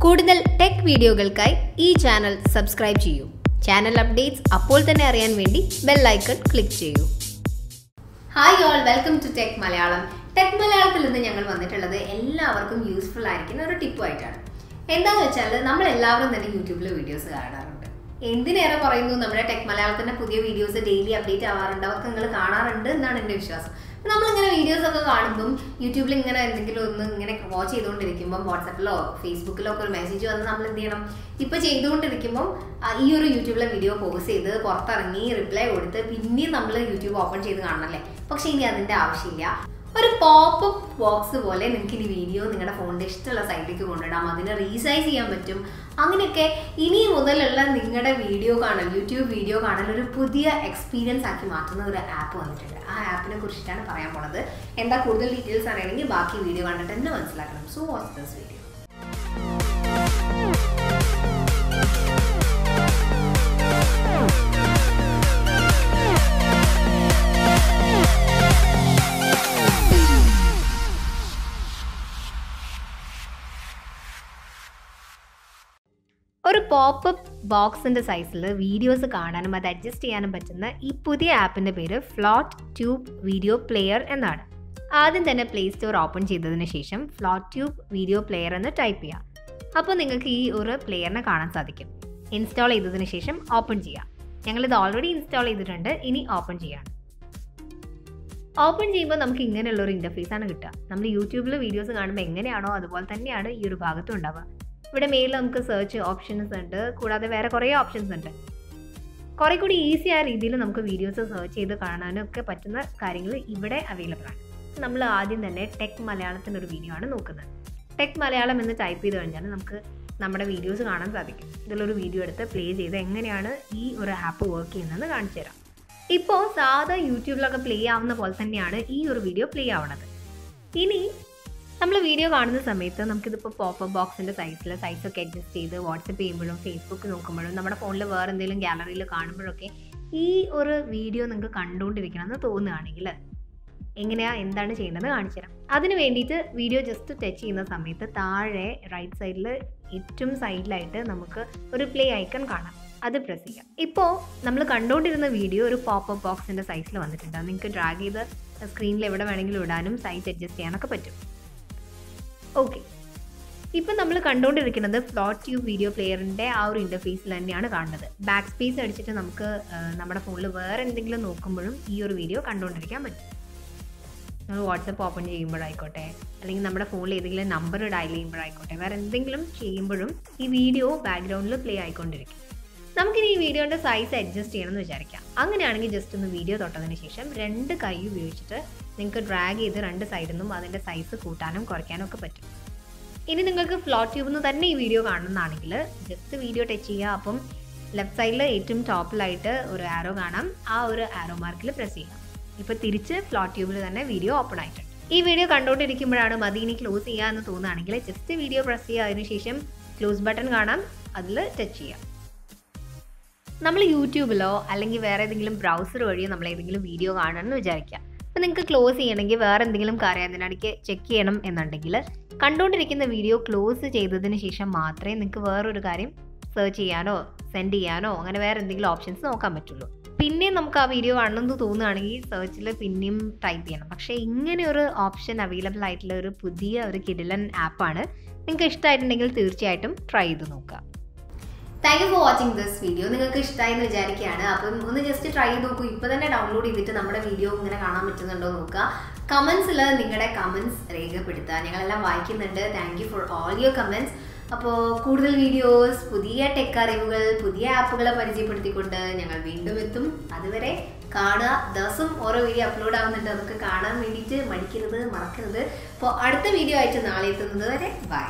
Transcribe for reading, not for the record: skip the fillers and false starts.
കൂടുതൽ ടെക് വീഡിയോകൾക്കായി ഈ ചാനൽ സബ്സ്ക്രൈബ് ചെയ്യൂ. ചാനൽ അപ്ഡേറ്റ്സ് അപ്പോൾ തന്നെ അറിയാൻ വേണ്ടി ബെൽ ഐക്കൺ ക്ലിക്ക് ചെയ്യൂ. Hi all, welcome to tech Malayalam. Tech മലയാളത്തിൽ നിന്ന് ഞങ്ങൾ വന്നിട്ടുള്ളത് എല്ലാവർക്കും യൂസ്ഫുൾ ആയിരിക്കുന്ന ഒരു ടിപ്പുമായിട്ടാണ്. എന്താണെന്ന് വെച്ചാൽ നമ്മൾ എല്ലാവരും തന്നെ യൂട്യൂബിൽ വീഡിയോസ് കാണാറുണ്ട്. എന്തിനേറെ പറയുന്നു, നമ്മുടെ ടെക് മലയാളത്തിന്റെ പുതിയ വീഡിയോസ് ഡെയിലി അപ്ഡേറ്റ് ആവാറുണ്ട്. അവർക്ക് നിങ്ങൾ കാണാറുണ്ട് എന്നാണ് എൻ്റെ വിശ്വാസം. നമ്മളിങ്ങനെ വീഡിയോസ് ഒക്കെ കാണുമ്പം യൂട്യൂബിൽ ഇങ്ങനെ എന്തെങ്കിലും ഒന്ന് ഇങ്ങനെ വാച്ച് ചെയ്തുകൊണ്ടിരിക്കുമ്പോൾ വാട്സാപ്പിലോ ഫേസ്ബുക്കിലോ ഒക്കെ ഒരു മെസ്സേജ് വന്ന് നമ്മൾ എന്ത് ചെയ്യണം, ഇപ്പോൾ ചെയ്തുകൊണ്ടിരിക്കുമ്പം ഈ ഒരു യൂട്യൂബിലെ വീഡിയോ പോസ് ചെയ്ത് പുറത്തിറങ്ങി റിപ്ലൈ കൊടുത്ത് പിന്നെയും നമ്മൾ യൂട്യൂബ് ഓപ്പൺ ചെയ്ത് കാണണമല്ലേ. പക്ഷേ ഇനി അതിൻ്റെ ആവശ്യമില്ല. ഒരു പോപ്പ് ബോക്സ് പോലെ നിങ്ങൾക്ക് ഇനി വീഡിയോ നിങ്ങളുടെ ഫോണിൻ്റെ ഇഷ്ടമുള്ള സൈറ്റിലേക്ക് കൊണ്ടിടാം. അതിനെ റീസൈസ് ചെയ്യാൻ പറ്റും. അങ്ങനെയൊക്കെ ഇനി മുതലുള്ള നിങ്ങളുടെ വീഡിയോ കാണൽ, യൂട്യൂബ് വീഡിയോ കാണൽ ഒരു പുതിയ എക്സ്പീരിയൻസ് ആക്കി മാറ്റുന്ന ഒരു ആപ്പ് വന്നിട്ടുണ്ട്. ആ ആപ്പിനെ കുറിച്ചിട്ടാണ് പറയാൻ പോണത്. എന്താ കൂടുതൽ ഡീറ്റെയിൽസ് അറിയണമെങ്കിൽ ബാക്കി വീഡിയോ കണ്ടിട്ട് തന്നെ മനസ്സിലാക്കണം. So watch this video. ഒരു പോപ്പപ്പ് ബോക്സിൻ്റെ സൈസിൽ വീഡിയോസ് കാണാനും അത് അഡ്ജസ്റ്റ് ചെയ്യാനും പറ്റുന്ന ഈ പുതിയ ആപ്പിൻ്റെ പേര് ഫ്ലോട്ട് ട്യൂബ് വീഡിയോ പ്ലെയർ എന്നാണ്. ആദ്യം തന്നെ പ്ലേ സ്റ്റോർ ഓപ്പൺ ചെയ്തതിന് ശേഷം ഫ്ലോട്ട് ട്യൂബ് വീഡിയോ പ്ലെയർ എന്ന് ടൈപ്പ് ചെയ്യാം. അപ്പോൾ നിങ്ങൾക്ക് ഈ ഒരു പ്ലെയറിനെ കാണാൻ സാധിക്കും. ഇൻസ്റ്റാൾ ചെയ്തതിന് ശേഷം ഓപ്പൺ ചെയ്യാം. ഞങ്ങളിത് ഓൾറെഡി ഇൻസ്റ്റാൾ ചെയ്തിട്ടുണ്ട്. ഇനി ഓപ്പൺ ചെയ്യാം. ഓപ്പൺ ചെയ്യുമ്പോൾ നമുക്ക് ഇങ്ങനെയുള്ളൊരു ഇൻ്റർഫേസാണ് കിട്ടുക. നമ്മൾ യൂട്യൂബിൽ വീഡിയോസ് കാണുമ്പോൾ എങ്ങനെയാണോ അതുപോലെ തന്നെയാണ് ഈ ഒരു ഭാഗത്തും ഉണ്ടാവുക. ഇവിടെ മേലിൽ നമുക്ക് സെർച്ച് ഓപ്ഷൻസ് ഉണ്ട്. കൂടാതെ വേറെ കുറേ ഓപ്ഷൻസ് ഉണ്ട്. കുറേ കൂടി ഈസി ആയ രീതിയിൽ നമുക്ക് വീഡിയോസ് സെർച്ച് ചെയ്ത് കാണാനും ഒക്കെ പറ്റുന്ന കാര്യങ്ങൾ ഇവിടെ അവൈലബിൾ ആണ്. നമ്മൾ ആദ്യം തന്നെ ടെക് മലയാളത്തിൻ്റെ ഒരു വീഡിയോ ആണ് നോക്കുന്നത്. ടെക് മലയാളം എന്ന് ടൈപ്പ് ചെയ്ത് കഴിഞ്ഞാൽ നമുക്ക് നമ്മുടെ വീഡിയോസ് കാണാൻ സാധിക്കും. ഇതിലൊരു വീഡിയോ എടുത്ത് പ്ലേ ചെയ്ത് എങ്ങനെയാണ് ഈ ഒരു ആപ്പ് വർക്ക് ചെയ്യുന്നതെന്ന് കാണിച്ചു തരാം. ഇപ്പോൾ സാധാ യൂട്യൂബിലൊക്കെ പ്ലേ ആവുന്ന പോലെ തന്നെയാണ് ഈ ഒരു വീഡിയോ പ്ലേ ആവുന്നത്. ഇനി നമ്മൾ വീഡിയോ കാണുന്ന സമയത്ത് നമുക്കിതിപ്പോൾ പോപ്പപ്പ് ബോക്സിൻ്റെ സൈസൊക്കെ അഡ്ജസ്റ്റ് ചെയ്ത് വാട്സപ്പ് ചെയ്യുമ്പോഴും ഫേസ്ബുക്ക് നോക്കുമ്പോഴും നമ്മുടെ ഫോണിൽ വേറെ എന്തെങ്കിലും ഗാലറിയിൽ കാണുമ്പോഴൊക്കെ ഈ ഒരു വീഡിയോ നിങ്ങൾക്ക് കണ്ടുകൊണ്ടിരിക്കണമെന്ന് തോന്നുകയാണെങ്കിൽ എന്താണ് ചെയ്യേണ്ടത് കാണിച്ചു തരാം. അതിന് വേണ്ടിയിട്ട് വീഡിയോ ജസ്റ്റ് ടച്ച് ചെയ്യുന്ന സമയത്ത് താഴെ റൈറ്റ് സൈഡിൽ ഏറ്റവും സൈഡിലായിട്ട് നമുക്ക് ഒരു പ്ലേ ഐക്കൺ കാണാം. അത് പ്രസ് ചെയ്യാം. ഇപ്പോൾ നമ്മൾ കണ്ടുകൊണ്ടിരുന്ന വീഡിയോ ഒരു പോപ്പപ്പ് ബോക്സിൻ്റെ സൈസിൽ വന്നിട്ടുണ്ട്. നിങ്ങൾക്ക് ഡ്രാഗ് ചെയ്ത് സ്ക്രീനിൽ എവിടെ വേണമെങ്കിലും ഇടാനും സൈസ് അഡ്ജസ്റ്റ് ചെയ്യാനൊക്കെ പറ്റും. ഓക്കെ, ഇപ്പം നമ്മൾ കണ്ടുകൊണ്ടിരിക്കുന്നത് ഫ്ലോട്ട് ട്യൂബ് വീഡിയോ പ്ലെയറിൻ്റെ ആ ഒരു ഇൻ്റർഫേസിൽ തന്നെയാണ് കാണുന്നത്. ബാക്ക് സ്പേസ് അടിച്ചിട്ട് നമുക്ക് നമ്മുടെ ഫോണിൽ വേറെ എന്തെങ്കിലും നോക്കുമ്പോഴും ഈ ഒരു വീഡിയോ കണ്ടുകൊണ്ടിരിക്കാൻ പറ്റും. നമ്മൾ വാട്സപ്പ് ഓപ്പൺ ചെയ്യുമ്പോഴായിക്കോട്ടെ, അല്ലെങ്കിൽ നമ്മുടെ ഫോണിൽ ഏതെങ്കിലും നമ്പർ ഡയൽ ചെയ്യുമ്പോഴായിക്കോട്ടെ, വേറെ എന്തെങ്കിലും ചെയ്യുമ്പോഴും ഈ വീഡിയോ ബാക്ക്ഗ്രൗണ്ടിൽ പ്ലേ ആയിക്കൊണ്ടിരിക്കും. നമുക്കിനി ഈ വീഡിയോൻ്റെ സൈസ് അഡ്ജസ്റ്റ് ചെയ്യണമെന്ന് വിചാരിക്കാം. അങ്ങനെയാണെങ്കിൽ ജസ്റ്റ് ഒന്ന് വീഡിയോ തൊട്ടതിന് ശേഷം രണ്ട് കൈ ഉപയോഗിച്ചിട്ട് നിങ്ങൾക്ക് ഡ്രാഗ് ചെയ്ത് രണ്ട് സൈഡിൽ നിന്നും അതിൻ്റെ സൈസ് കൂട്ടാനും കുറയ്ക്കാനും ഒക്കെ പറ്റും. ഇനി നിങ്ങൾക്ക് ഫ്ലോട്ട് ട്യൂബിൽ നിന്ന് തന്നെ ഈ വീഡിയോ കാണുന്നതാണെങ്കിൽ ജസ്റ്റ് വീഡിയോ ടച്ച് ചെയ്യുക. അപ്പം ലെഫ്റ്റ് സൈഡിൽ ഏറ്റവും ടോപ്പിലായിട്ട് ഒരു ആരോ കാണാം. ആ ഒരു ആരോ മാർക്കിൽ പ്രസ് ചെയ്യാം. ഇപ്പോൾ തിരിച്ച് ഫ്ലോട്ട് ട്യൂബിൽ തന്നെ വീഡിയോ ഓപ്പൺ ആയിട്ടുണ്ട്. ഈ വീഡിയോ കണ്ടുകൊണ്ടിരിക്കുമ്പോഴാണ് മതി ഇനി ക്ലോസ് ചെയ്യുക എന്ന് തോന്നുകയാണെങ്കിൽ ജസ്റ്റ് വീഡിയോ പ്രസ് ചെയ്യുക. അതിനുശേഷം ക്ലോസ് ബട്ടൺ കാണാം, അതിൽ ടച്ച് ചെയ്യാം. നമ്മൾ യൂട്യൂബിലോ അല്ലെങ്കിൽ വേറെ ഏതെങ്കിലും ബ്രൗസർ വഴിയോ നമ്മൾ ഏതെങ്കിലും വീഡിയോ കാണണമെന്ന് വിചാരിക്കുക. അപ്പോൾ നിങ്ങൾക്ക് ക്ലോസ് ചെയ്യണമെങ്കിൽ വേറെ എന്തെങ്കിലും കാര്യം അതിനിടയ്ക്ക് ചെക്ക് ചെയ്യണം എന്നുണ്ടെങ്കിൽ കണ്ടുകൊണ്ടിരിക്കുന്ന വീഡിയോ ക്ലോസ് ചെയ്തതിന് ശേഷം മാത്രമേ നിങ്ങൾക്ക് വേറൊരു കാര്യം സെർച്ച് ചെയ്യാനോ സെൻഡ് ചെയ്യാനോ അങ്ങനെ വേറെ എന്തെങ്കിലും ഓപ്ഷൻസ് നോക്കാൻ പറ്റുള്ളൂ. പിന്നെയും നമുക്ക് ആ വീഡിയോ കാണണമെന്ന് തോന്നുകയാണെങ്കിൽ സെർച്ചിൽ പിന്നെയും ടൈപ്പ് ചെയ്യണം. പക്ഷേ ഇങ്ങനെ ഒരു ഓപ്ഷൻ അവൈലബിൾ ആയിട്ടുള്ള ഒരു പുതിയ ഒരു കിടിലൻ ആപ്പാണ്. നിങ്ങൾക്ക് ഇഷ്ടമായിട്ടുണ്ടെങ്കിൽ തീർച്ചയായിട്ടും ട്രൈ ചെയ്ത് നോക്കുക. Thank you for watching this video. നിങ്ങൾക്ക് ഇഷ്ടമായി എന്ന് വിചാരിക്കുകയാണ്. അപ്പം ഒന്ന് ജസ്റ്റ് ട്രൈ ചെയ്ത് നോക്കൂ. ഇപ്പോൾ തന്നെ ഡൗൺലോഡ് ചെയ്തിട്ട് നമ്മുടെ വീഡിയോ ഇങ്ങനെ കാണാൻ പറ്റുന്നുണ്ടോ നോക്കുക. കമൻസിൽ നിങ്ങളുടെ കമൻസ് രേഖപ്പെടുത്തുക. ഞങ്ങളെല്ലാം വായിക്കുന്നുണ്ട്. Thank you for all your comments. അപ്പോൾ കൂടുതൽ വീഡിയോസ്, പുതിയ ടെക് അറിവുകൾ, പുതിയ ആപ്പുകളെ പരിചയപ്പെടുത്തിക്കൊണ്ട് ഞങ്ങൾ വീണ്ടും എത്തും. അതുവരെ കാണുക. ദിവസം ഓരോ വീഡിയോ അപ്ലോഡ് ആവുന്നുണ്ട്. അതൊക്കെ കാണാൻ വേണ്ടിയിട്ട് മടിക്കരുത്, മറക്കരുത്. അപ്പോൾ അടുത്ത വീഡിയോ ആയിട്ട് നാളെ എത്തുന്നത് വരെ ബൈ.